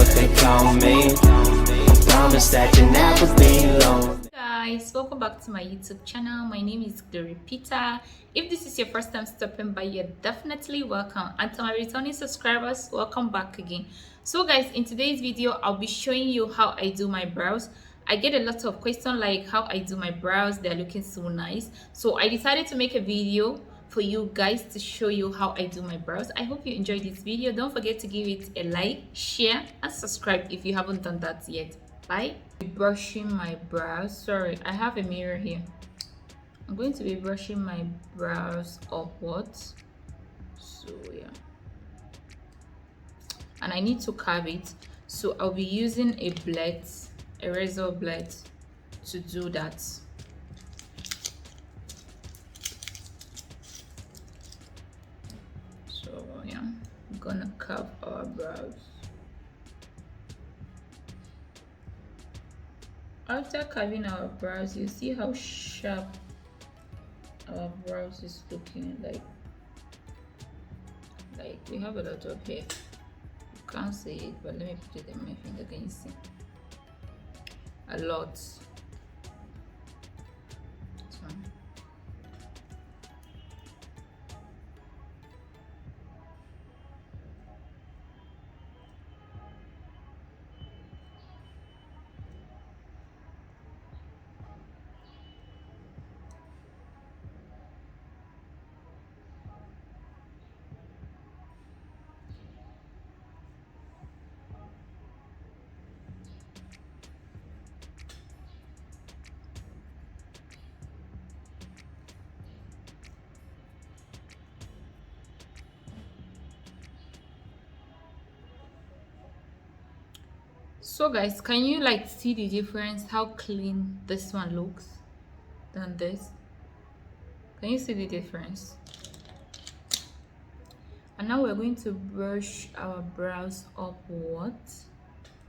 what they call me. Promise that you never be alone. Guys, welcome back to my YouTube channel. My name is Glory Peter. If this is your first time stopping by, you're definitely welcome, and to my returning subscribers, welcome back again. So guys, in today's video I'll be showing you how I do my brows. I get a lot of questions like how I do my brows. They're looking so nice, so I decided to make a video for you guys to show you how I do my brows. I hope you enjoyed this video. Don't forget to give it a like, share and subscribe if you haven't done that yet. Bye. Brushing my brows. Sorry, I have a mirror here. I'm going to be brushing my brows upwards. So yeah, and I need to curve it, so I'll be using a blade, a razor blade, to do that. So yeah, I'm gonna curve our brows. After carving our brows, you see how sharp our brows is looking. Like we have a lot of hair. You can't see it, but let me put it in my finger. Can you see? A lot. So, so guys, can you like see the difference, how clean this one looks than this? Can you see the difference? And now we're going to brush our brows upwards.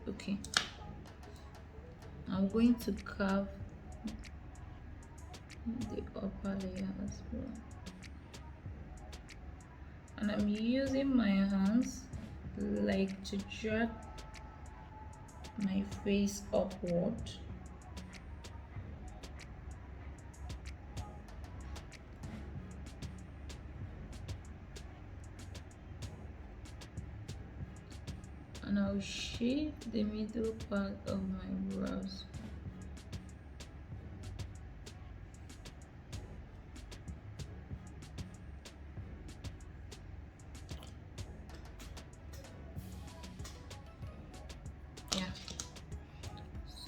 Okay, I'm going to curve the upper layer as well, and I'm using my hands like to drag my face upward. And I'll shape the middle part of my brows. Yeah.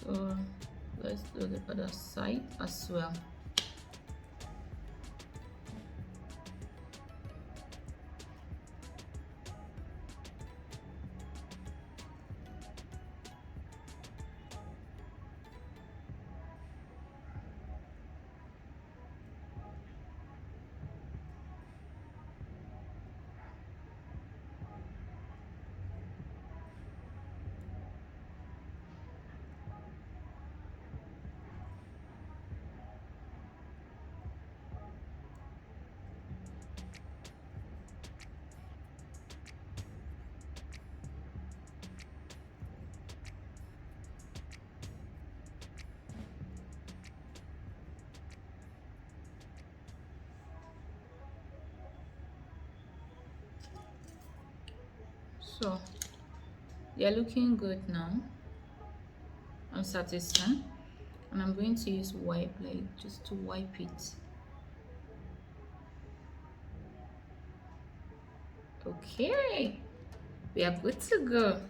So let's do the other side as well. So they're looking good now. I'm satisfied, and I'm going to use wipe blade just to wipe it. Okay, we are good to go.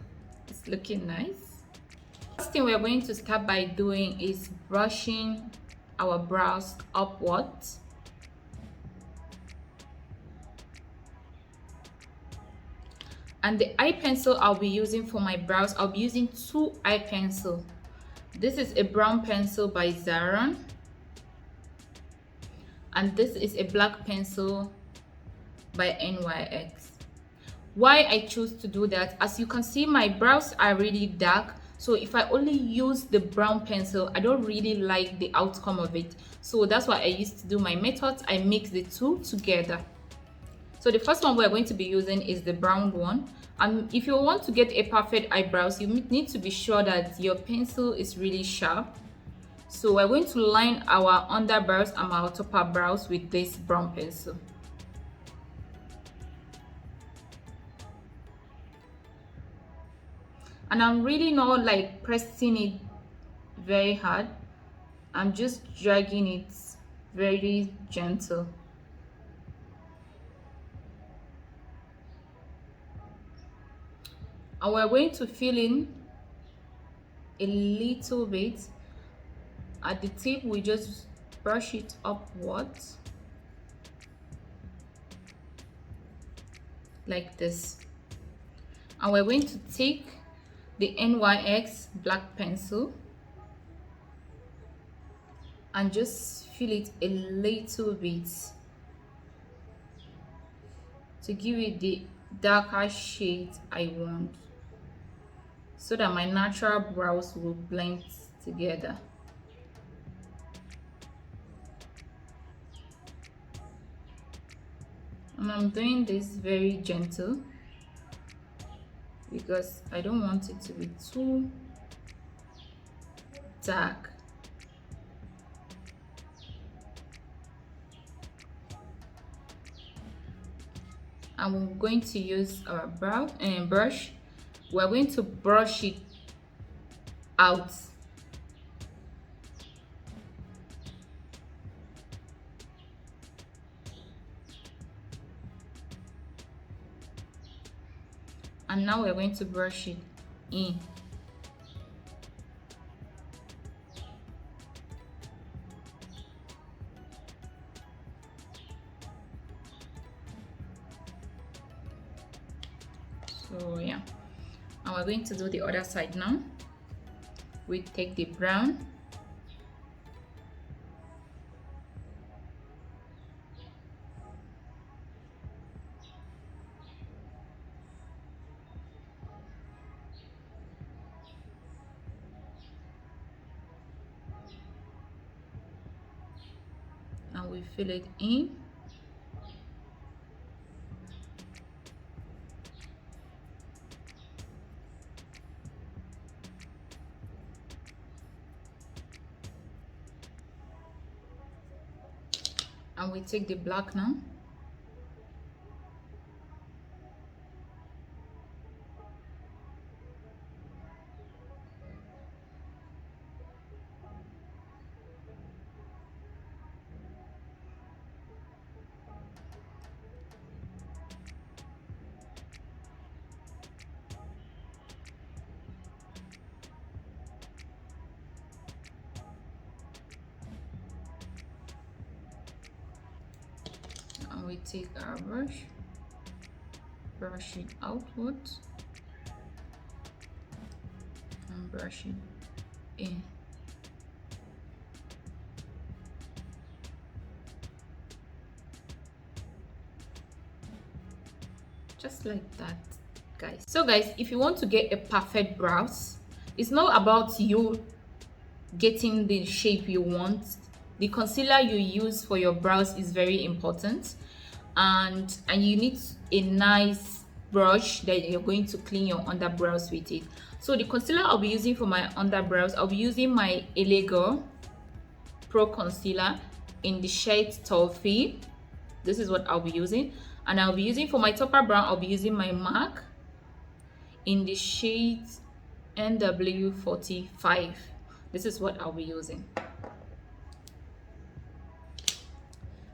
It's looking nice. First thing we're going to start by doing is brushing our brows upwards. And the eye pencil I'll be using for my brows, I'll be using two eye pencil. This is a brown pencil by Zaron, and this is a black pencil by NYX. Why I choose to do that, as you can see, my brows are really dark, so if I only use the brown pencil, I don't really like the outcome of it. So that's why I used to do my method. I mix the two together. So the first one we're going to be using is the brown one. And if you want to get a perfect eyebrows, you need to be sure that your pencil is really sharp. So we're going to line our underbrows and our upper brows with this brown pencil. And I'm really not like pressing it very hard. I'm just dragging it very gentle. And we're going to fill in a little bit. At the tip, we just brush it upwards like this. And we're going to take the NYX black pencil and just fill it a little bit to give it the darker shade I want, so that my natural brows will blend together. And I'm doing this very gentle because I don't want it to be too dark. And we're going to use our brow and brush. We're going to brush it out. And now we're going to brush it in. So yeah, and we're going to do the other side now. We take the brown and we fill it in. And we take the black now. And we take our brush, brush it outwards and brush it in. Just like that, guys. So guys, if you want to get a perfect brows, it's not about you getting the shape you want. The concealer you use for your brows is very important, and you need a nice brush that you're going to clean your underbrows with it. So the concealer I'll be using for my underbrows, I'll be using my LA Pro concealer in the shade Toffee. This is what I'll be using. And I'll be using for my topper brown, I'll be using my MAC in the shade NW45. This is what I'll be using.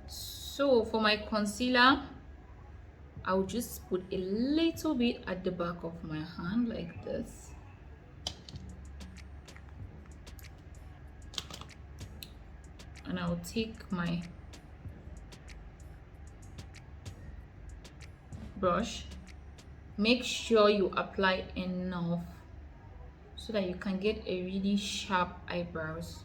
So for my concealer, I'll just put a little bit at the back of my hand like this. And I'll take my brush. Make sure you apply enough so that you can get a really sharp eyebrows.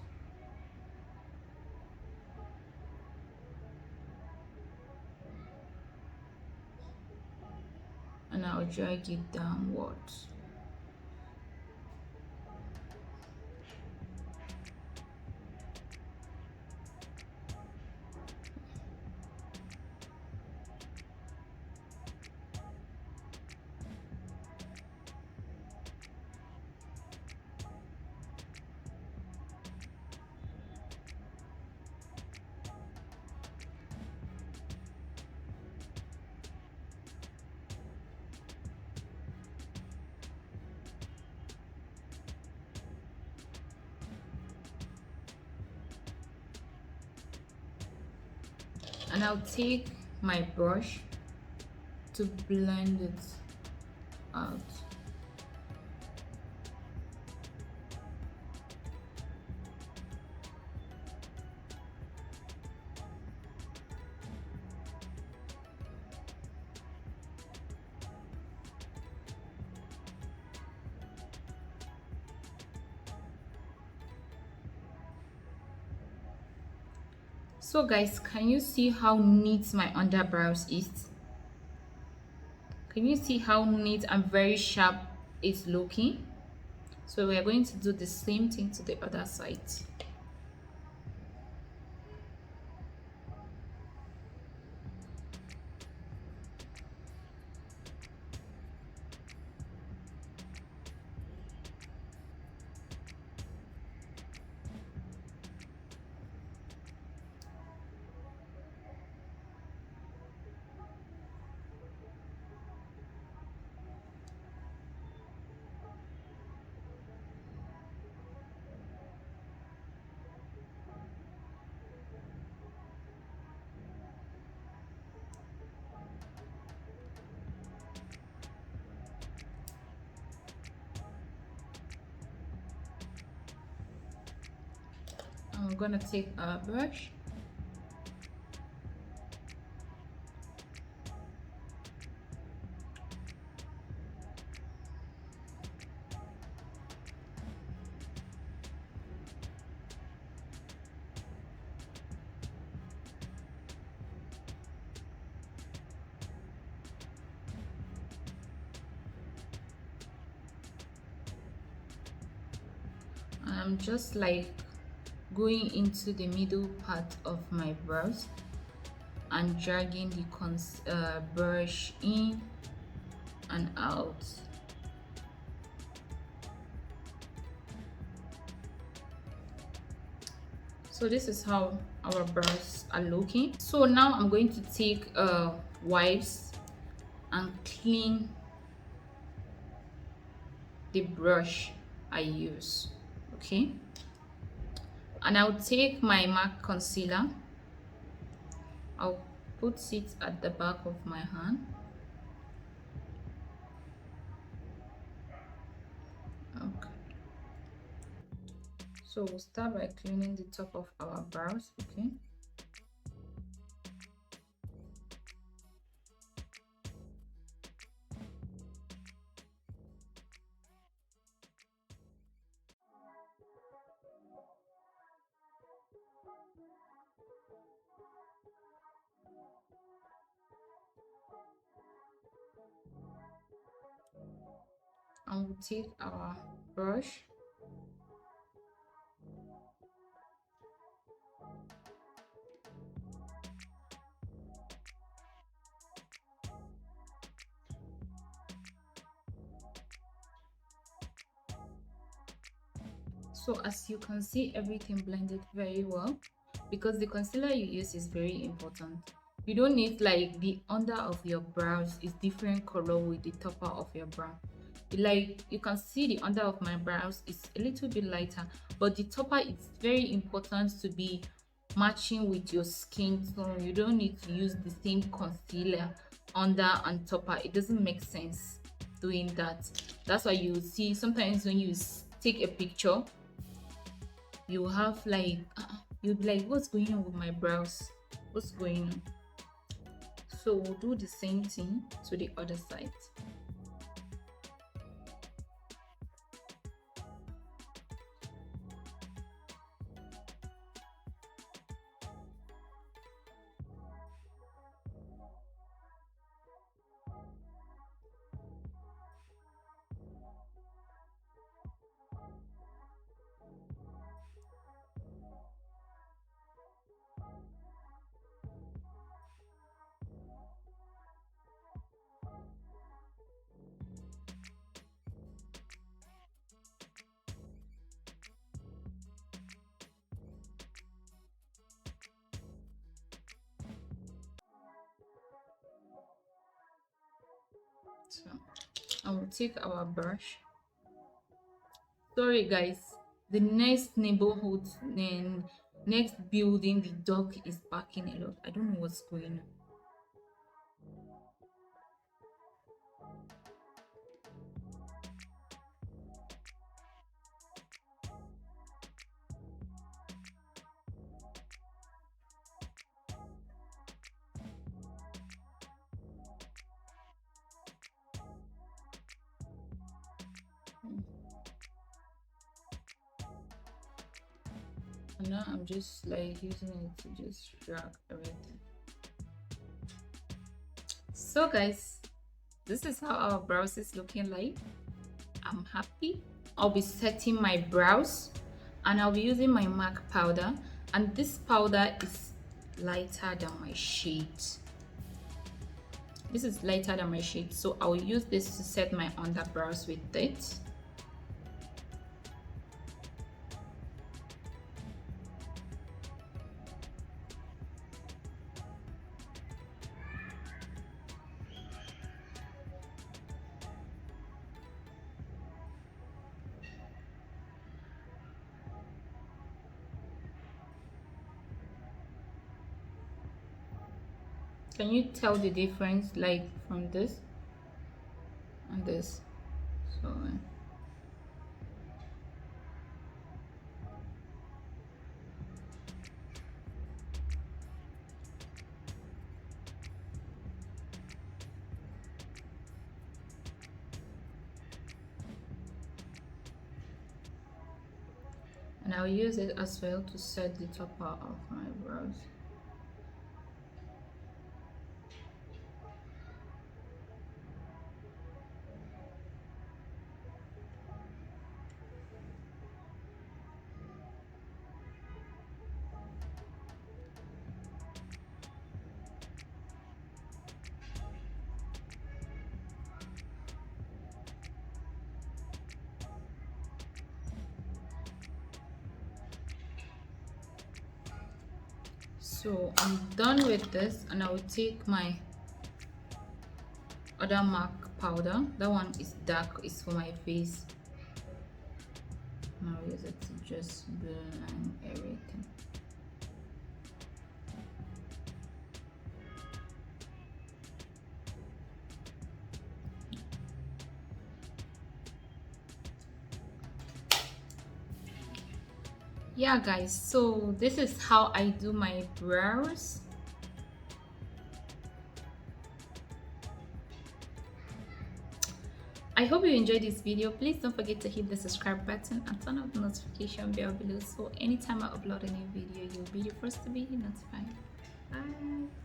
And I'll drag it downwards. and I'll take my brush to blend it out. So guys, can you see how neat my underbrows is? Can you see how neat and very sharp it's looking? So we are going to do the same thing to the other side. I'm gonna take a brush. I'm just like going into the middle part of my brows and dragging the brush in and out. So this is how our brows are looking. So now I'm going to take wipes and clean the brush I use. Okay, and I'll take my MAC concealer. I'll put it at the back of my hand. Okay, so we'll start by cleaning the top of our brows. Okay, and we'll take our brush. So as you can see, everything blended very well because the concealer you use is very important. You don't need like the under of your brows is different color with the topper of your brow. Like you can see the under of my brows is a little bit lighter, but the topper is very important to be matching with your skin tone. You don't need to use the same concealer under and topper. It doesn't make sense doing that. That's why you see sometimes when you take a picture, you have like you'd be like, what's going on with my brows, what's going on? So we'll do the same thing to the other side. So I will take our brush. Sorry guys, the next neighborhood then Next building, the dog is barking a lot. I don't know what's going on. Hmm. And now I'm just like using it to just drag everything. So guys, this is how our brows is looking like. I'm happy. I'll be setting my brows and I'll be using my MAC powder, and this powder is lighter than my shade. This is lighter than my shade, so I'll use this to set my underbrows with it. Can you tell the difference, like from this and this? So and I'll use it as well to set the top part of my brows. So I'm done with this, and I will take my other MAC powder. That one is dark, it's for my face. I'll use it to just blend everything. Yeah guys, so this is how I do my brows. I hope you enjoyed this video. Please don't forget to hit the subscribe button and turn on the notification bell below, so anytime I upload a new video, you'll be the first to be notified. Bye.